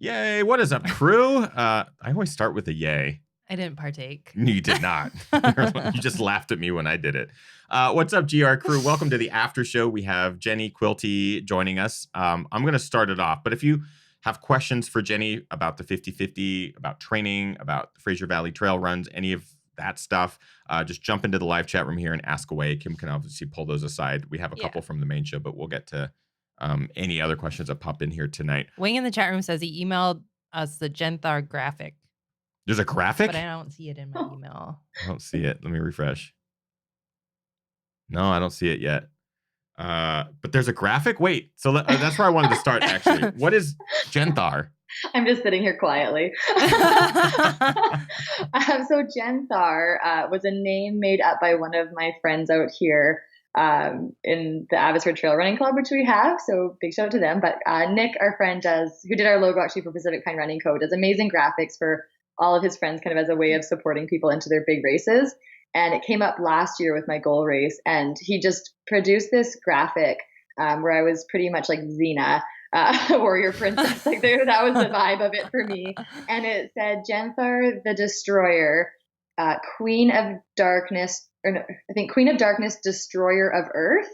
Yay! What is up, crew? I always start with a yay. I didn't partake. You did not. You just laughed at me when I did it. What's up, GR crew? Welcome to the after show. We have Jenny Quilty joining us. I'm going to start it off, but if you have questions for Jenny about the 50/50, about training, about the Fraser Valley Trail runs, any of that stuff, just jump into the live chat room here and ask away. Kim can obviously pull those aside. We have a couple from the main show, but we'll get to any other questions that pop in here tonight. Wing in the chat room says he emailed us the Genthar graphic. There's a graphic? But I don't see it in my email. I don't see it. Let me refresh. No, I don't see it yet. But there's a graphic? Wait, so that's where I wanted to start, actually. What is Genthar? I'm just sitting here quietly. So Genthar was a name made up by one of my friends out here in the Abbotsford Trail Running Club, which we have. So big shout out to them. But Nick, our friend, who did our logo actually for Pacific Pine Running Co., does amazing graphics for all of his friends, kind of as a way of supporting people into their big races. And it came up last year with my goal race, and he just produced this graphic where I was pretty much like Xena, warrior princess. Like that was the vibe of it for me. And it said Genthar the Destroyer, Queen of Darkness, or no, I think Queen of Darkness, Destroyer of Earth.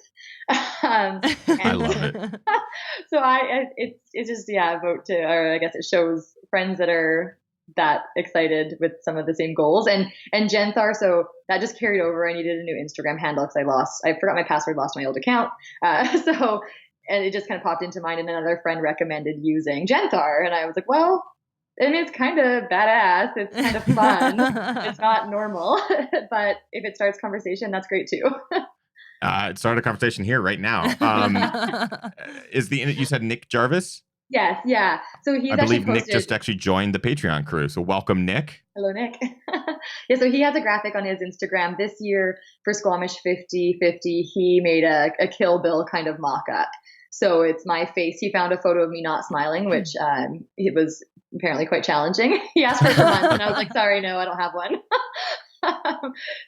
I love it. So it's just vote to, or I guess it shows friends that are that excited with some of the same goals, and Genthar. So that just carried over. I needed a new Instagram handle because I forgot my password, lost my old account. And it just kind of popped into mind, and another friend recommended using Genthar, and I was like, well, I mean, it's kind of badass. It's kind of fun. It's not normal, but if it starts conversation, that's great too. It started a conversation here right now. You said Nick Jarvis? Yes, yeah. So I believe Nick just actually joined the Patreon crew. So welcome, Nick. Hello, Nick. Yeah, so he has a graphic on his Instagram this year for Squamish 50/50. He made a Kill Bill kind of mock-up. So it's my face. He found a photo of me not smiling, which it was apparently quite challenging. He asked for it for months, and I was like, sorry, no, I don't have one.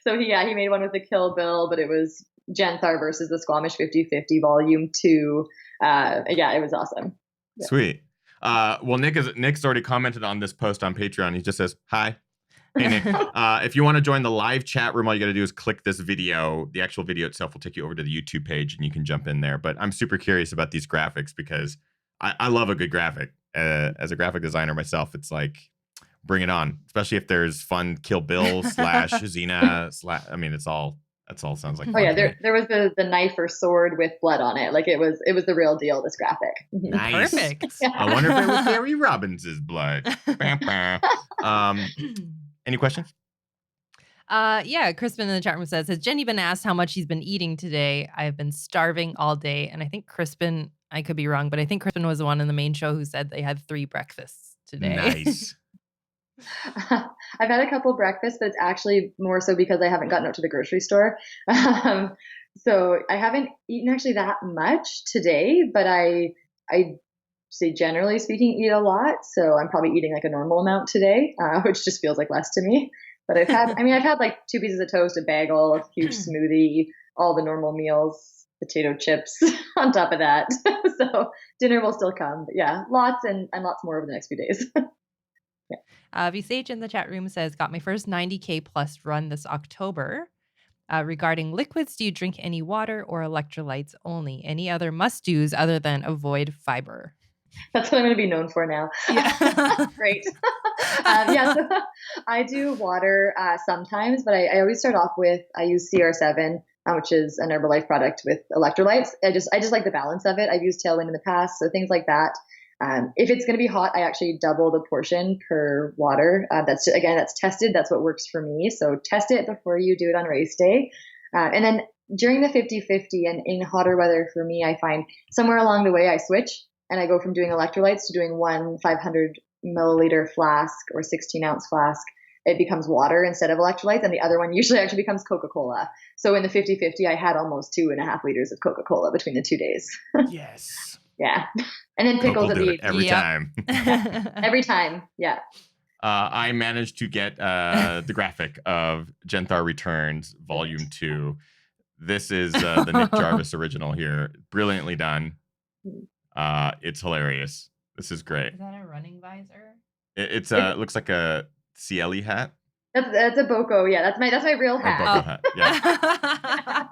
So he made one with the Kill Bill, but it was Genthar versus the Squamish 50/50 Volume 2. It was awesome. Yeah. Sweet. Well, Nick's already commented on this post on Patreon. He just says, hi. Hey, Nick. If you want to join the live chat room, all you got to do is click this video. The actual video itself will take you over to the YouTube page, and you can jump in there. But I'm super curious about these graphics because I love a good graphic. As a graphic designer myself, it's like, bring it on. Especially if there's fun Kill Bill / Xena / I mean, that all sounds like fun. Oh yeah, there was the knife or sword with blood on it. Like it was the real deal, this graphic. Nice. Perfect. Yeah. I wonder if it was Gary Robbins' blood. Any questions? Crispin in the chat room says, has Jenny been asked how much she's been eating today? I have been starving all day. And I think Crispin, I could be wrong, but I think Crispin was the one in the main show who said they had 3 breakfasts today. Nice. I've had a couple breakfasts, but it's actually more so because I haven't gotten out to the grocery store. So I haven't eaten actually that much today, but I say generally speaking, eat a lot. So I'm probably eating like a normal amount today, which just feels like less to me. But I've had like 2 pieces of toast, a bagel, a huge smoothie, all the normal meals, potato chips on top of that. So dinner will still come, but yeah, lots and lots more over the next few days. Visage in the chat room says, got my first 90K plus run this October. Regarding liquids, do you drink any water or electrolytes only? Any other must-dos other than avoid fiber? That's what I'm going to be known for now. Yeah. Great. So I do water sometimes, but I always start off with, I use CR7, which is an Herbalife product with electrolytes. I just like the balance of it. I've used Tailwind in the past, so things like that. If it's going to be hot, I actually double the portion per water. That's tested. That's what works for me. So test it before you do it on race day. And then during the 50/50 and in hotter weather for me, I find somewhere along the way I switch and I go from doing electrolytes to doing one 500 milliliter flask or 16 ounce flask. It becomes water instead of electrolytes. And the other one usually actually becomes Coca-Cola. So in the 50/50, I had almost 2.5 liters of Coca-Cola between the 2 days. Yes. Yeah. And then pickles at the every time. Every time. Yeah. I managed to get the graphic of Genthar Returns Volume 2. This is the Nick Jarvis original here. Brilliantly done. It's hilarious. This is great. Is that a running visor? It's it looks like a CLE hat. That's a Boko. Yeah, that's my real hat. Boko hat. Yeah.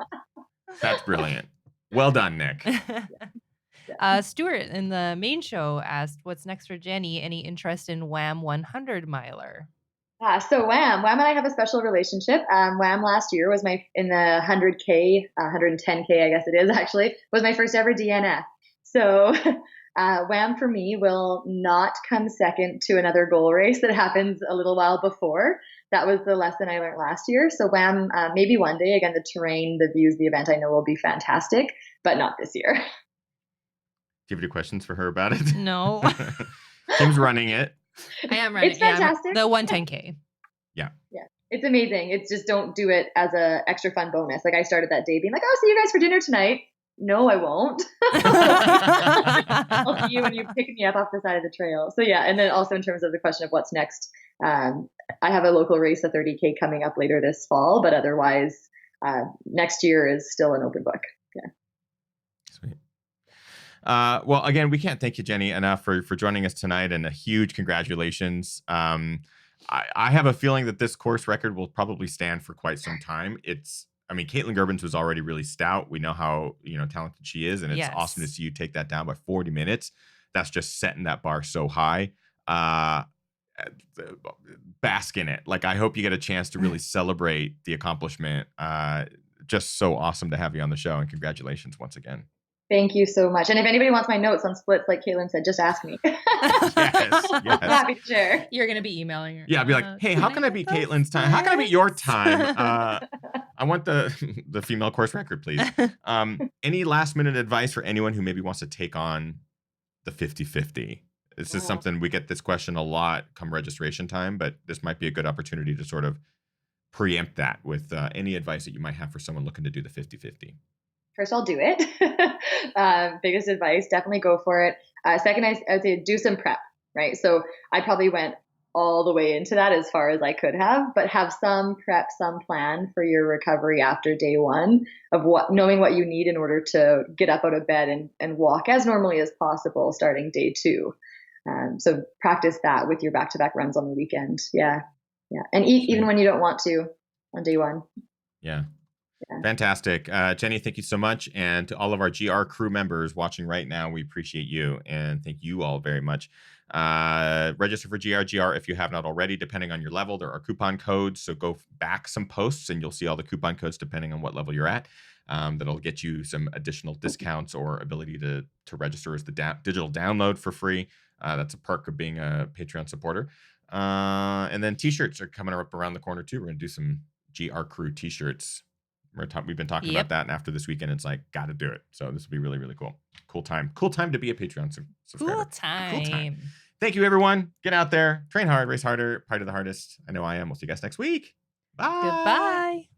That's brilliant. Well done, Nick. Stuart in the main show asked, "What's next for Jenny? Any interest in Wham 100 miler?" So Wham and I have a special relationship. Wham last year was in the 100K, 110K, I guess it is actually, was my first ever DNF. So Wham for me will not come second to another goal race that happens a little while before. That was the lesson I learned last year. So Wham, maybe one day, again, the terrain, the views, the event I know will be fantastic, but not this year. Do you have any questions for her about it? No. Kim's running it. I am running. It's fantastic. The 110K. Yeah. It's amazing. It's just don't do it as a extra fun bonus. Like I started that day being like, oh, see you guys for dinner tonight. No, I won't. I'll see you when you pick me up off the side of the trail. So yeah, and then also in terms of the question of what's next, I have a local race, a 30K coming up later this fall, but otherwise next year is still an open book. Yeah. Sweet. Well, again, we can't thank you, Jenny, enough for joining us tonight, and a huge congratulations. I have a feeling that this course record will probably stand for quite some time. Caitlin Gerbins was already really stout. We know how talented she is, and it's awesome to see you take that down by 40 minutes. That's just setting that bar so high. Bask in it. Like, I hope you get a chance to really celebrate the accomplishment. Just so awesome to have you on the show, and congratulations once again. Thank you so much. And if anybody wants my notes on splits, like Caitlin said, just ask me. Yes. I'm happy to share. You're going to be emailing her. Yeah, I'd be like, hey, how can I beat Caitlin's time? How can I beat your time? I want the female course record, please. Any last minute advice for anyone who maybe wants to take on the 50-50? This is something, we get this question a lot come registration time, but this might be a good opportunity to sort of preempt that with any advice that you might have for someone looking to do the 50-50. First, I'll do it. Biggest advice, definitely go for it. Second, I would say do some prep, right? So I probably went all the way into that as far as I could have, but have some prep, some plan for your recovery after day one of knowing what you need in order to get up out of bed and walk as normally as possible starting day two. So practice that with your back-to-back runs on the weekend. Yeah. And eat even when you don't want to on day one. Yeah. Fantastic. Jenny, thank you so much. And to all of our GR crew members watching right now, we appreciate you, and thank you all very much. Register for GR if you have not already. Depending on your level, there are coupon codes. So go back some posts and you'll see all the coupon codes depending on what level you're at. That'll get you some additional discounts or ability to register as the digital download for free. That's a perk of being a Patreon supporter. And then t-shirts are coming up around the corner too. We're going to do some GR crew t-shirts. We've been talking about that, and after this weekend, it's like, got to do it. So this will be really, really cool. Cool time to be a Patreon subscriber. Cool time. Thank you, everyone. Get out there, train hard, race harder, party the hardest. I know I am. We'll see you guys next week. Bye. Goodbye.